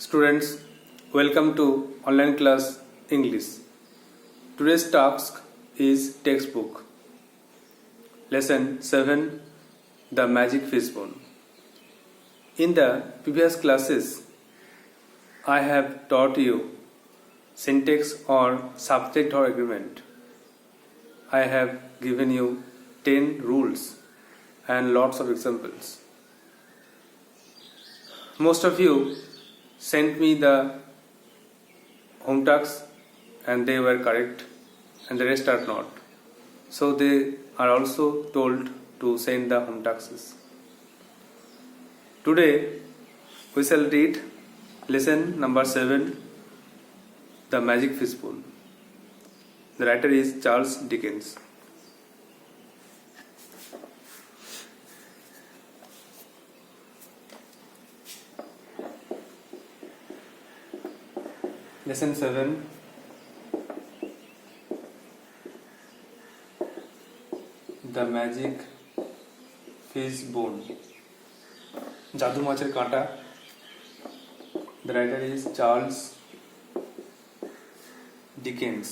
Students, welcome to online class English. Today's task is textbook. Lesson 7, The Magic Fishbone. In the previous classes, I have taught you syntax or subject or agreement. I have given you 10 rules and lots of examples. Most of you sent me the home tasks and they were correct and the rest are not. So they are also told to send the home tasks. Today we shall read lesson number 7, The Magic Fishbone. The writer is Charles Dickens. Lesson 7, The Magic Fishbone. জাদু মাছের কাঁটা. The writer is Charles Dickens.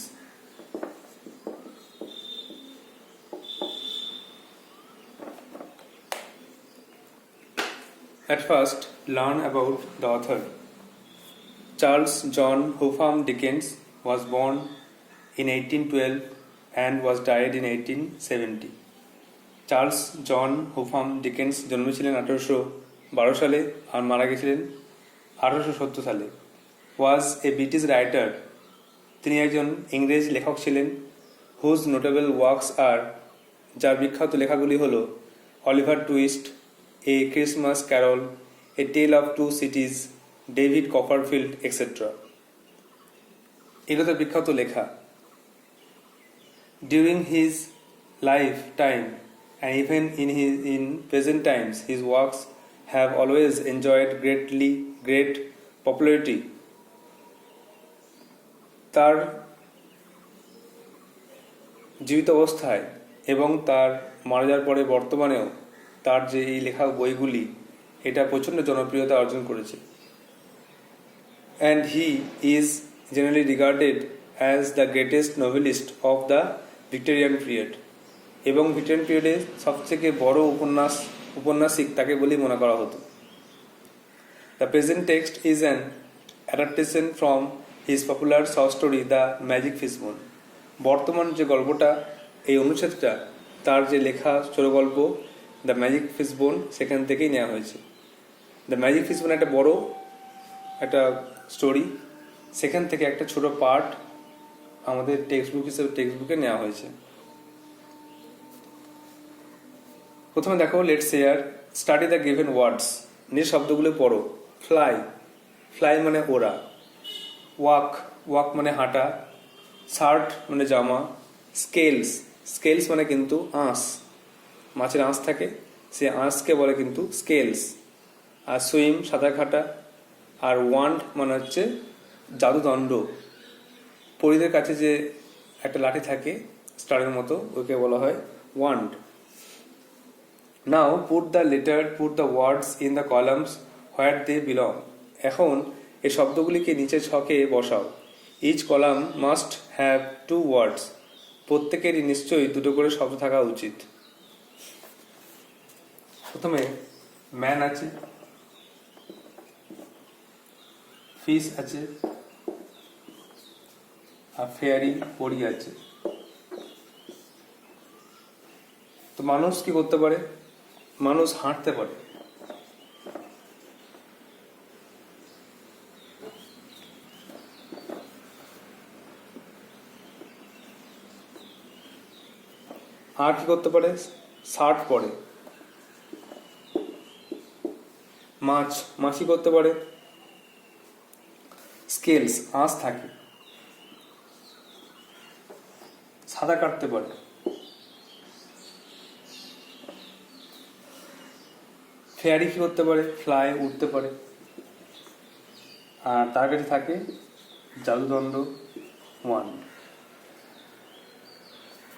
At first, learn about the author. Charles John Hotham Dickens was born in 1812 and was died in 1870. Charles John Huffam Dickens জন্মেছিলেন 1812 সালে আর মারা গেছিলেন 1870 সালে. Was a British writer. তিনি একজন ইংরেজ লেখক ছিলেন. হুজ নোটেবল ওয়ার্কস আর, যার বিখ্যাত লেখাগুলি হল Oliver Twist, a Christmas Carol, a tale of two cities, David Copperfield etcetera. এগুলো তার বিখ্যাত লেখা. During his life time and even in present times, his works have always enjoyed great popularity. তার জীবিত অবস্থায় এবং তার মারা যাওয়ার পরে বর্তমানেও তার যে এই লেখা বইগুলি এটা প্রচণ্ড জনপ্রিয়তা অর্জন করেছে. And he is generally regarded as the greatest novelist of the Victorian period. এবং ভিক্টোরিয়ান পিরিয়ডে সবথেকে বড় উপন্যাসিক তাকে বলেই মনে করা হতো. The present text is an adaptation from his popular short story the magic fishbone. বর্তমান যে গল্পটা, এই অনুচ্ছেদটা তার যে লেখা ছোট গল্প দ্য ম্যাজিক ফিশবোন সেখান থেকেই নেওয়া হয়েছে. দ্য ম্যাজিক ফিশবোন একটা বড় একটা স্টোরি, সেখান থেকে একটা ছোট পার্ট আমাদের টেক্সটবুকে নেওয়া হয়েছে. প্রথমে দেখো, let's here study the given words. নিজ শব্দগুলো পড়ো. ফ্লাই, ফ্লাই মানে ওড়া. ওয়াক, ওয়াক মানে হাঁটা. শার্ট মানে জামা. স্কেলস, স্কেলস মানে কিন্তু আঁশ, মাছের আঁশ থাকে, সে আঁশকে বলে কিন্তু স্কেলস. আর সুইম সাঁতার কাটা. আর ওয়ান্ড মানে হচ্ছে জাদুদণ্ড. পরীদের কাছে যে একটা লাঠি থাকে স্টারের মতো, ওকে বলা হয় wand. Now put the words in the columns where they belong. এখন এই শব্দগুলিকে নিচের ছকে বসাও. Each column must have 2 words. প্রত্যেকেরই নিশ্চয়ই দুটো করে শব্দ থাকা উচিত. প্রথমে ম্যান আছে, ফিশ আছে, আর ফেয়ারি পরি আছে. তো মানুষ কি করতে পারে? মানুষ হাঁটতে পারে. আর কি করতে পারে? শার্ট পরে. মাছি করতে পারে. স্কেলস, আঁশ থাকে. সাদা কাটতে পারে. ফেয়ারি কি করতে পারে? ফ্লাই, উঠতে পারে. আর তার কাছে থাকে জাদুদণ্ড ওয়ান.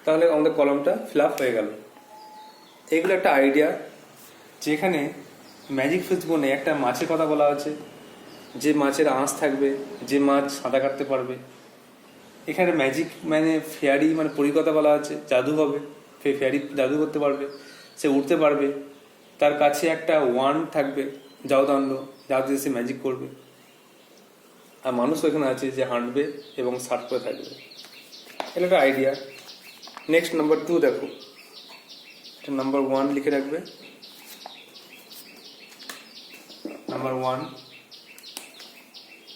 তাহলে আমাদের কলমটা ফিল আপ হয়ে গেল. এগুলো একটা আইডিয়া, যেখানে ম্যাজিক ফিশবোনে একটা মাছের কথা বলা আছে, যে মাছের আঁশ থাকবে, যে মাছ সাঁতার কাটতে পারবে। এখানে ম্যাজিক মানে ফেয়ারি মানে পরিকথা বলা আছে, জাদু হবে, ফেয়ারি জাদু করতে পারবে, সে উঠতে পারবে, তার কাছে একটা ওয়ান্ড থাকবে, জাদুদণ্ড, যা দিয়ে সে ম্যাজিক করবে। আর মানুষ এখানে আছে যে হাঁটবে এবং সার্ট করে থাকবে। এটা একটা আইডিয়া। নেক্সট নাম্বার 2 দেখো, নাম্বার 1 লিখে রাখবে। Number 1,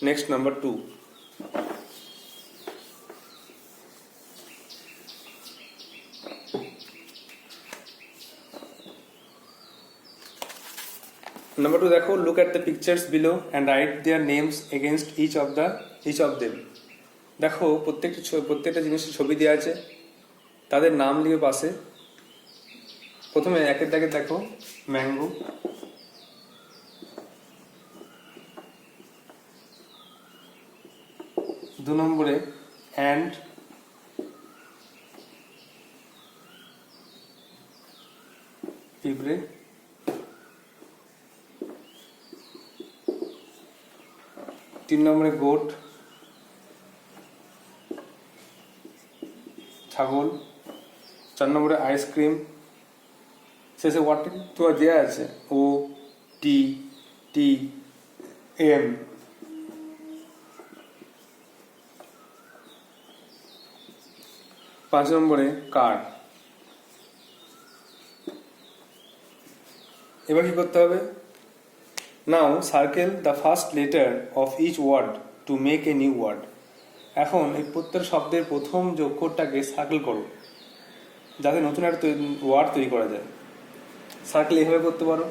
next number 2। Number 2 দেখো, look at the pictures below and write their names against each of them. দেখো প্রত্যেকটা জিনিসের ছবি দেওয়া আছে, তাদের নাম লিখে পাশে। প্রথমে একের দাগে দেখো ম্যাঙ্গো, দু নম্বরে অ্যান্ড, পিঁপড়ে, তিন নম্বরে গোট, ছাগল, চার নম্বরে আইসক্রিম, শেষে ওয়ার্ড তোমার দেওয়া আছে OTTM। 5 নম্বরে কার। এবার কি করতে হবে? Now circle the first letter of each word to make a new word. এখন এই প্রত্যেক শব্দের প্রথম যে অক্ষরটাকে সার্কেল করো, যাতে নতুন একটা ওয়ার্ড তৈরি করা যায়। সার্কেল এইভাবে করতে পারো,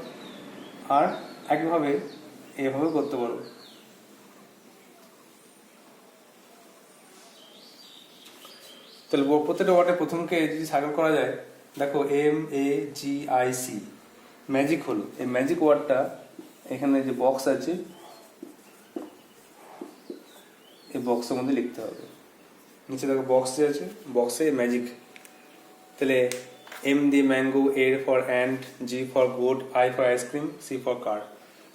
আর একভাবে এভাবে করতে পারো। তাহলে প্রত্যেকটা ওয়ার্ডের প্রথমকে যদি সার্কেল করা যায়, দেখো MAGIC, ম্যাজিক হলো। এই ম্যাজিক ওয়ার্ডটা এখানে যে বক্স আছে, এই বক্সের মধ্যে লিখতে হবে। নিচে দেখো বক্স আছে, বক্সে ম্যাজিক। তাহলে M দিয়ে mango, A for ant, G for goat, I for ice cream, C for car,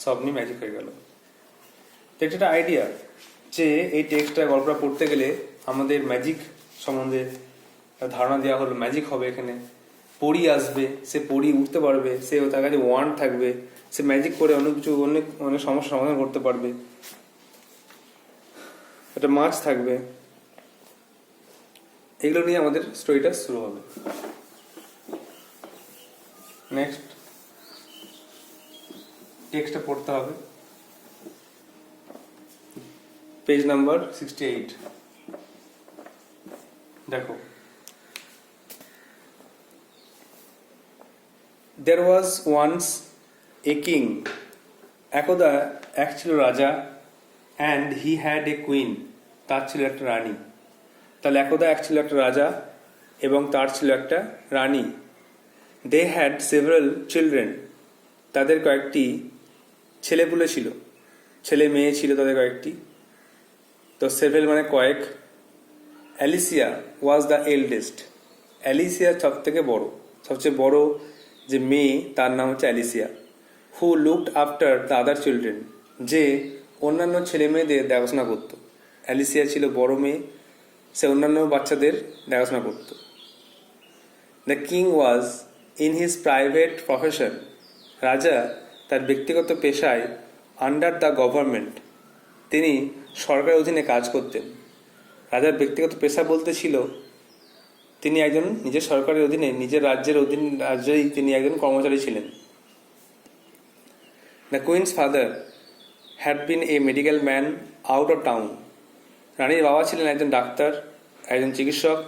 সব নিয়ে ম্যাজিক হয়ে গেল। তো এটা একটা আইডিয়া যে এই টেক্সটটা গল্পটা পড়তে গেলে আমাদের ম্যাজিক সম্বন্ধে ধারণা দেওয়া হলো। ম্যাজিক হবে এখানে, পরি আসবে, সে পরি উঠতে পারবে, সে তার কাছে ওয়ান্ড থাকবে, সে ম্যাজিক করে অনেক কিছু অনেক অনেক সমস্যার সমাধান করতে পারবে। একটা মাছ থাকবে। এগুলো নিয়ে আমাদের স্টোরিটা শুরু হবে। নেক্সট টেক্সটটা পড়তে হবে, পেজ নাম্বার 68। দেখো, there was once a king, একদা এক ছিল রাজা, and he had a queen, তার ছিল একটা রানী। তাহলে একদা এক ছিল একটা রাজা এবং তার ছিল একটা রানী। they had several children, তাদের কয়েকটি ছেলেপুলে ছিল, ছেলে মেয়ে ছিল তাদের কয়েকটি। তো several মানে কয়েক। Alicia was the eldest, Alicia সব থেকে বড়, সবচেয়ে বড় যে মেয়ে তার নাম হচ্ছে Alicia. Who looked after the other children, যে অন্যান্য ছেলে মেয়েদের দেখাশোনা করত। অ্যালিসিয়া ছিল বড় মেয়ে, সে অন্যান্য বাচ্চাদের দেখাশোনা করত। The king was in his private profession, রাজা তার ব্যক্তিগত পেশায় আন্ডার দ্য গভর্নমেন্ট, তিনি সরকারের অধীনে কাজ করতেন। রাজার ব্যক্তিগত পেশা বলতে ছিল তিনি একজন নিজের সরকারের অধীনে, নিজের রাজ্যেই তিনি একজন কর্মচারী ছিলেন। The queen's father had been a medical man out of town, রানীর বাবা ছিলেন একজন ডাক্তার, একজন চিকিৎসক,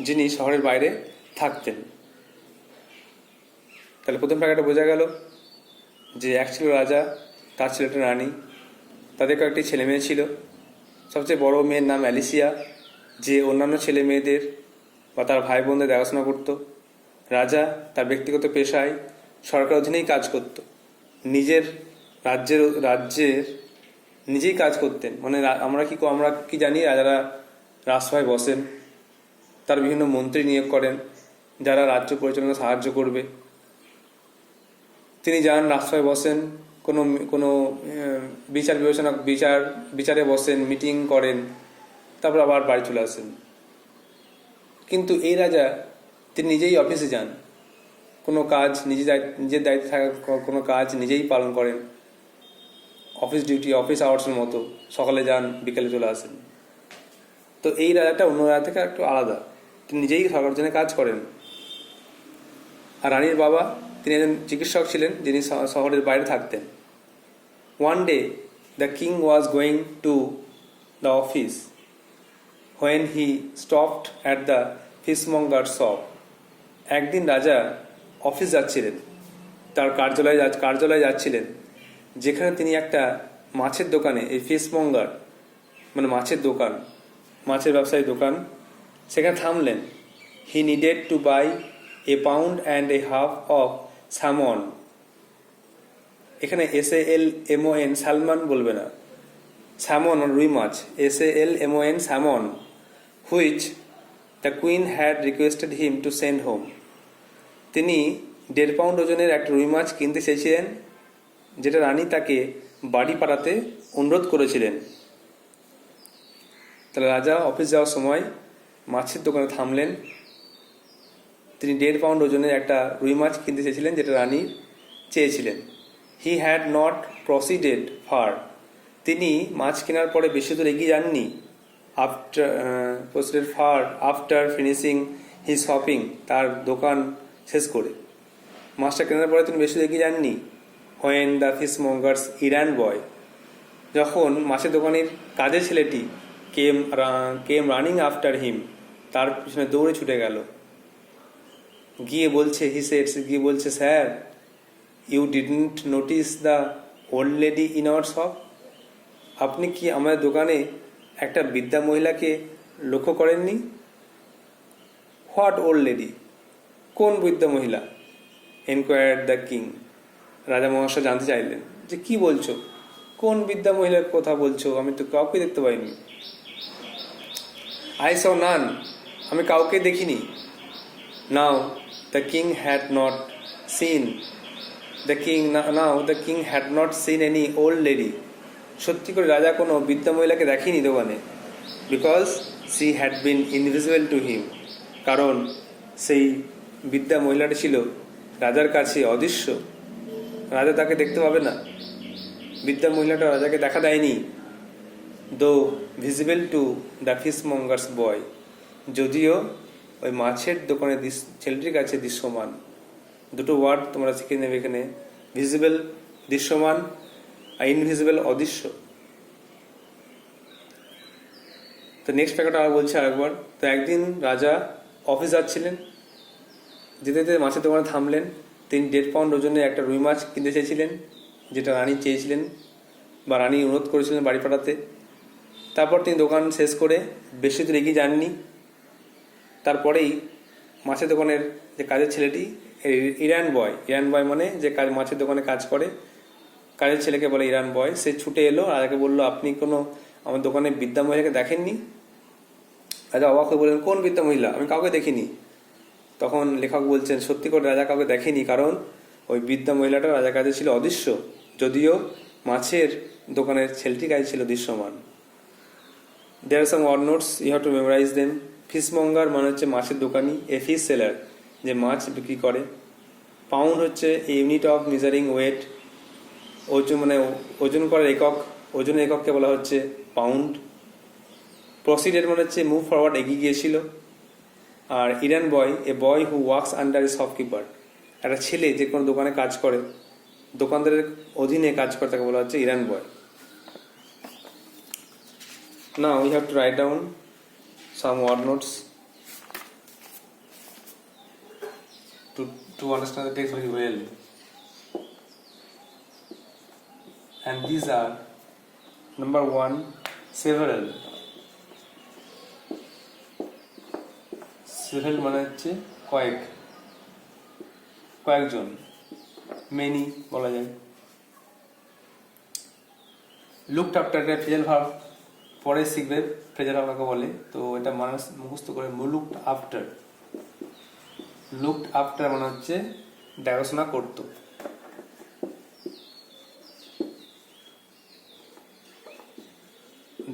যিনি শহরের বাইরে থাকতেন। তাহলে প্রথম টাকাটা বোঝা গেল যে এক ছিল রাজা, তার ছিল একটা রানী, তাদের কয়েকটি ছেলে মেয়ে ছিল। সবচেয়ে বড় মেয়ের নাম অ্যালিসিয়া, যে অন্যান্য ছেলে মেয়েদের বা তার ভাই বোনদের দেখাশোনা করত। রাজা তার ব্যক্তিগত পেশায় সরকার অধীনেই কাজ করত, নিজের রাজ্যের নিজেই কাজ করতেন। মানে আমরা কি জানি, রাজারা রাজসভায় বসেন, তার বিভিন্ন মন্ত্রী নিয়োগ করেন যারা রাজ্য পরিচালনা সাহায্য করবে। তিনি যান রাজসভায় বসেন, কোনো কোনো বিচার বিবেচনা বিচারে বসেন, মিটিং করেন, তারপর আবার বাড়ি চলে আসেন। কিন্তু এই রাজা তিনি নিজেই অফিসে যান, কোনো কাজ নিজের দায়িত্বে থাকা কোনো কাজ নিজেই পালন করেন, অফিস ডিউটি অফিস আওয়ার্সের মতো, সকালে যান বিকেলে চলে আসেন। তো এই রাজাটা অন্য রাজা থেকে একটু আলাদা, তিনি নিজেই সরকারের জন্য কাজ করেন। আর রানীর বাবা তিনি একজন চিকিৎসক ছিলেন, যিনি শহরের বাইরে থাকতেন। One day the king was going to the office when he stopped at the fishmonger shop. একদিন রাজা অফিস যাচ্ছিলেন, তার কার্যালয়ে যাচ্ছিলেন, যেখানে তিনি একটা মাছের দোকানে, এই ফিশমঙ্গার মানে মাছের দোকান, মাছের ব্যবসায়ী দোকান, সেখানে থামলেন। He needed to buy a pound and a half of salmon. এখানে SALMON সালমান বলবে না, স্যামন রুই মাছ, SALMON salmon, which the queen had requested him to send home. তিনি 1.5 পাউন্ড ওজনের একটা রুই মাছ কিনতে চেয়েছিলেন, যেটা রানী তাকে বাড়ি পাঠাতে অনুরোধ করেছিলেন। তাহলে রাজা অফিস যাওয়ার সময় মাছের দোকানে থামলেন, তিনি 1.5 পাউন্ড ওজনের একটা রুই মাছ কিনতে চেয়েছিলেন, যেটা রানী চেয়েছিলেন। He had not proceeded far. তিনি মাছ কেনার পরে বেশি দূর এগিয়ে যাননি। আফটার ফিনিশিং হিজ শপিং, তার দোকান শেষ করে মাছটা কেনার পরে তিনি বেশি দূর এগিয়ে যাননি। হোয়েন দ্য ফিশমঙ্গার্স ইরান বয়, যখন মাছের দোকানের কাজের ছেলেটি কেম রানিং আফটার হিম, তার পিছনে দৌড়ে ছুটে গেল, গিয়ে বলছে sir, you didn't notice the old lady in our shop. আপনি কি আমাদের দোকানে একটা বৃদ্ধা মহিলাকে লক্ষ্য করেননি? What old lady? কোন বৃদ্ধা মহিলা? Enquired the king. রাজা মহাশয় জানতে চাইলেন যে কি বলছো, কোন বৃদ্ধা মহিলার কথা বলছো? আমি তো কাউকে দেখতে পাইনি। আই সও নান, আমি কাউকে দেখিনি। নাও the king had not seen any old lady. সত্যি করে রাজা কোনো বৃদ্ধা মহিলাকে দেখেনি দোকানে। Because she had been invisible to him, কারণ সেই বৃদ্ধা মহিলাটি ছিল রাজার কাছে অদৃশ্য, রাজা তাকে দেখতে পাবে না। বৃদ্ধা মহিলাটা রাজাকে দেখা দেয়নি। দো ভিজিবল টু দ্য ফিশমঙ্গার্স বয়, যদিও ওই মাছের দোকানের ছেলেটির কাছে দৃশ্যমান। দুটো ওয়ার্ড তোমরা শিখে নেবে এখানে, ভিজিবল দৃশ্যমান আর ইনভিজিবল অদৃশ্য। তো নেক্সট প্যাকেটটা আবার বলছি আরেকবার। তো একদিন রাজা অফিস যাচ্ছিলেন, যেতে যেতে মাছের দোকানে থামলেন। তিনি 1.5 পাউন্ড ওজনের একটা রুই মাছ কিনতে চেয়েছিলেন, যেটা রানী চেয়েছিলেন বা রানী অনুরোধ করেছিলেন বাড়ি পাঠাতে। তারপর তিনি দোকান শেষ করে বেশি দূর এগিয়ে যাননি। তারপরেই মাছের দোকানের যে কাজের ছেলেটি, ইরান বয় মানে যে মাছের দোকানে কাজ করে, কাজের ছেলেকে বলে ইরান বয়, সে ছুটে এলো। রাজাকে বললো, আপনি কোনো আমার দোকানে বৃদ্ধা মহিলাকে দেখেননি? রাজা অবাক হয়ে বললেন, কোন বৃদ্ধা মহিলা? আমি কাউকে দেখিনি। তখন লেখক বলছেন, সত্যি করে রাজা কাউকে দেখেনি, কারণ ওই বৃদ্ধা মহিলাটা রাজার কাছে ছিল অদৃশ্য, যদিও মাছের দোকানের ছেলেটির কাছে ছিল দৃশ্যমান। There are some word notes, you have to memorise them. Fishmonger মানে হচ্ছে মাছের দোকানি, এ ফিশ সেলার যে মাছ বিক্রি করে। পাউন্ড হচ্ছে ইউনিট অফ মেজারিং ওয়েট, ওজন করার একক, ওজনের একককে বলা হচ্ছে পাউন্ড। প্রসিডেড মানে হচ্ছে মুভ ফরওয়ার্ড, এগিয়ে গিয়েছিল। আর errand boy, a boy who works under a shopkeeper, একটা ছেলে যে কোনো দোকানে কাজ করে, দোকানদারের অধীনে কাজ করে, তাকে বলা হচ্ছে Iran boy. Now we have to write down some word notes to understand the text very well, and these are: number 1, several মানে হচ্ছে কয়েকজন, মেনি বলা যায়। লুকড আফটার, এটা ফ্রেজাল ভার্ব, পরে শিখবে ফ্রেজাল ভার্ব কাকে বলে। তো এটা মানুষ মুখস্থ করে, লুকড আফটার মানে হচ্ছে দেখাশোনা করতো।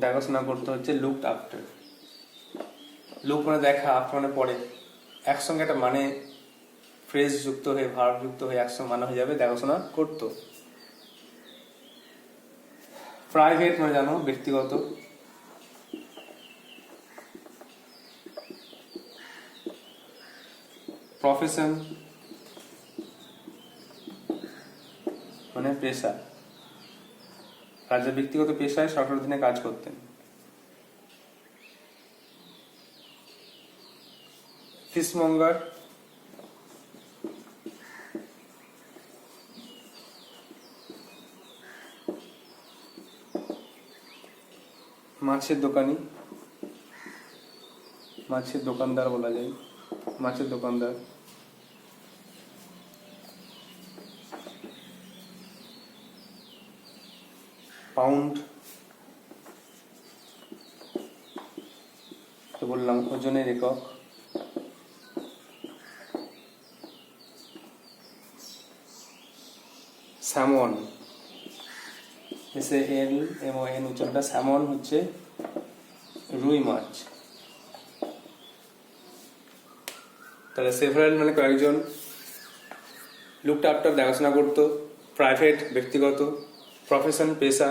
দেখাশোনা করতে হচ্ছে লুকড আফটার। লুক মানে দেখা, আফটার মানে পরে, একসঙ্গে একটা মানে ফ্রেজ যুক্ত হয়ে, ভার্ব যুক্ত হয়ে একসঙ্গে মানে হয়ে যাবে দেখাশোনা করতো। প্রাইভেট মানে জানো ব্যক্তিগত। প্রফেশন মানে পেশা, রাজা ব্যক্তিগত পেশায় সরকার অধীনে কাজ করতেন। ফিশমঙ্গার মাছের দোকানি, মাছের দোকানদার বলা যায়, মাছের দোকানদার। পাউন্ড তো বললাম ওজনের একক। স্যামন, SALMON উচ্চারণটা, স্যামন হচ্ছে রুই মাছ। তাহলে সেভারাল মানে কয়েকজন, লুকড আফটার দেখাশোনা করতো, প্রাইভেট ব্যক্তিগত, প্রফেশন পেশা,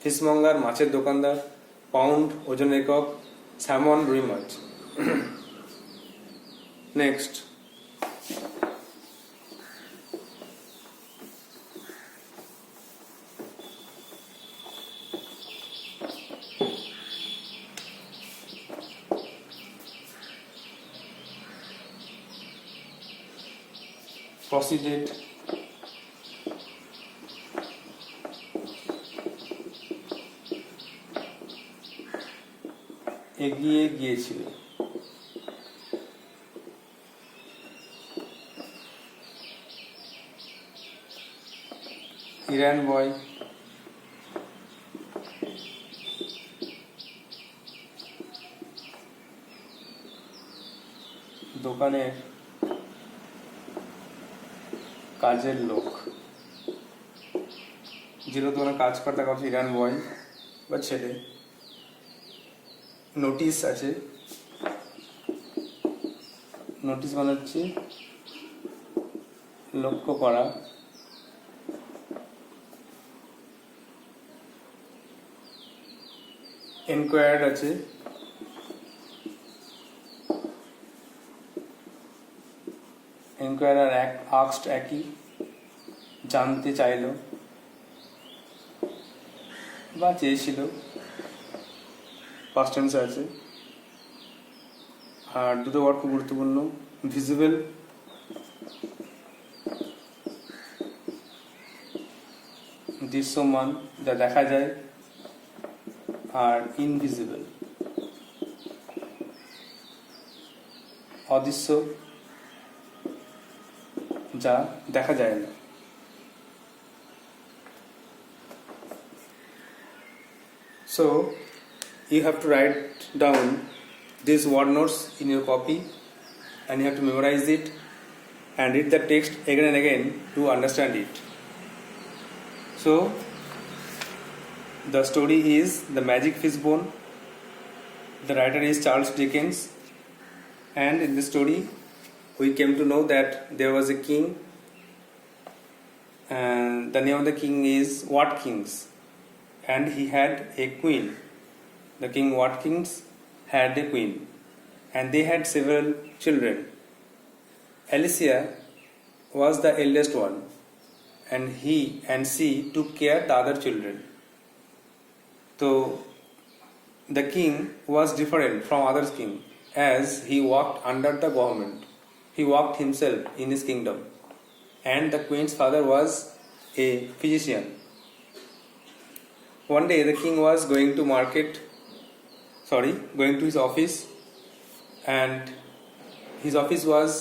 ফিশমঙ্গার মাছের দোকানদার, পাউন্ড ওজন একক, স্যামন রুই মাছ। নেক্সট, proceeded, এগিয়ে গিয়েছিল, ইরান বয়, দোকানের কাজের লোক, যেটা দোকানে কাজ করে তাকে হচ্ছে ইরান বয় বা ছেলে। নোটিশ আছে, নোটিশ মানে হচ্ছে লক্ষ্য করা। এনকোয়ার্ড আছে, এনকোয়ার আর আক্সড একই, জানতে চাইল বা চেয়েছিল, পাস্ট টেন্স আছে। আর দুটো ওয়ার্ড খুব গুরুত্বপূর্ণ, ভিজিবল, দৃশ্যমান যা দেখা যায়, আর ইনভিজিবল অদৃশ্য যা দেখা যায় না। So you have to write down these word notes in your copy and you have to memorize it and read the text again and again to understand it. So the story is The Magic Fishbone. The writer is Charles Dickens, and in the story we came to know that there was a king, and the name of the king is Watkins, and he had a queen. The king Watkins had a queen, and they had several children. Alicia was the eldest one, and he and she took care of the other children. So the king was different from other king, as he walked under the government. He walked himself in his kingdom, and the queen's father was a physician. One day the king was going to his office, and his office was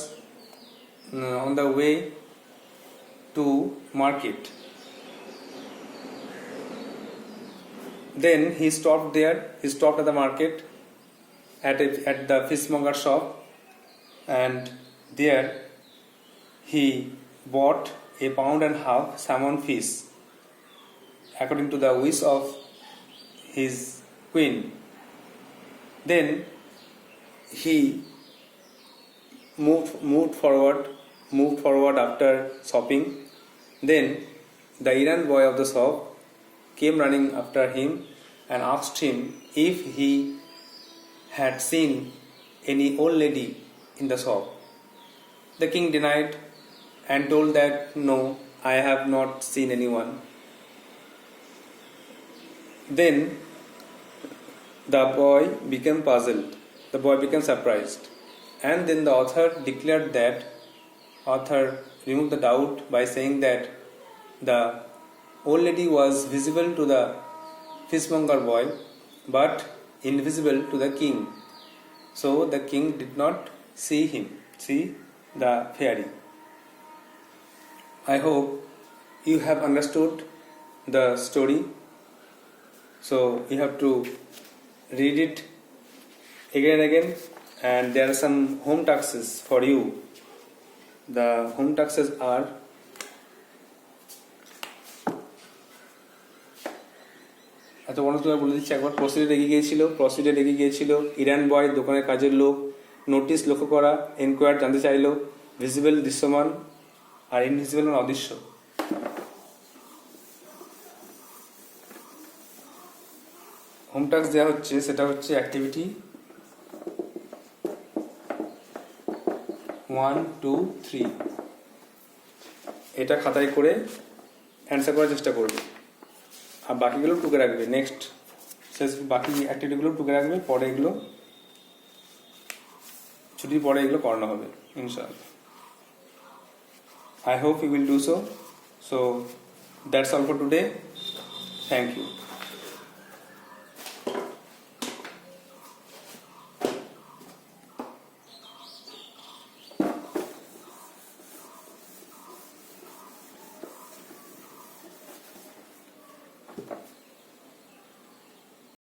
on the way to market. Then he stopped there. He stopped at the market at the fishmonger shop, and there he bought a pound and a half salmon fish according to the wish of his queen. Then he moved forward after shopping. Then the errand boy of the shop came running after him and asked him if he had seen any old lady in the shop. The king denied and told that no, I have not seen anyone. Then the boy became puzzled. The boy became surprised. And then the author declared that author removed the doubt by saying that the old lady was visible to the fishmonger boy but invisible to the king. So the king did not see the fairy. I hope you have understood the story. So you have to read it again and again, and there are some home taxes for you. The home taxes are আচ্ছা অনেক তোমার বলে দিচ্ছি একবার। প্রসিডে রেগে গিয়েছিল, Iran বয় দোকানের কাজের লোক, নোটিশ লক্ষ্য করা, এনকোয়ার জানতে চাইল, ভিজিবল দৃশ্যমান, আর ইনভিজিবল মানে অদৃশ্য। হোম টাস্ক দেওয়া হচ্ছে, সেটা হচ্ছে অ্যাক্টিভিটি 1, 2, 3। এটা খাতায় করে অ্যান্সার করার চেষ্টা করবে, আর বাকিগুলো টুকে রাখবে। নেক্সট বাকি অ্যাক্টিভিটিগুলো টুকে রাখবে, পরে এগুলো ছুটির পরে এগুলো করানো হবে ইনশাআল্লাহ। I hope you will do so. So that's all for today. Thank you.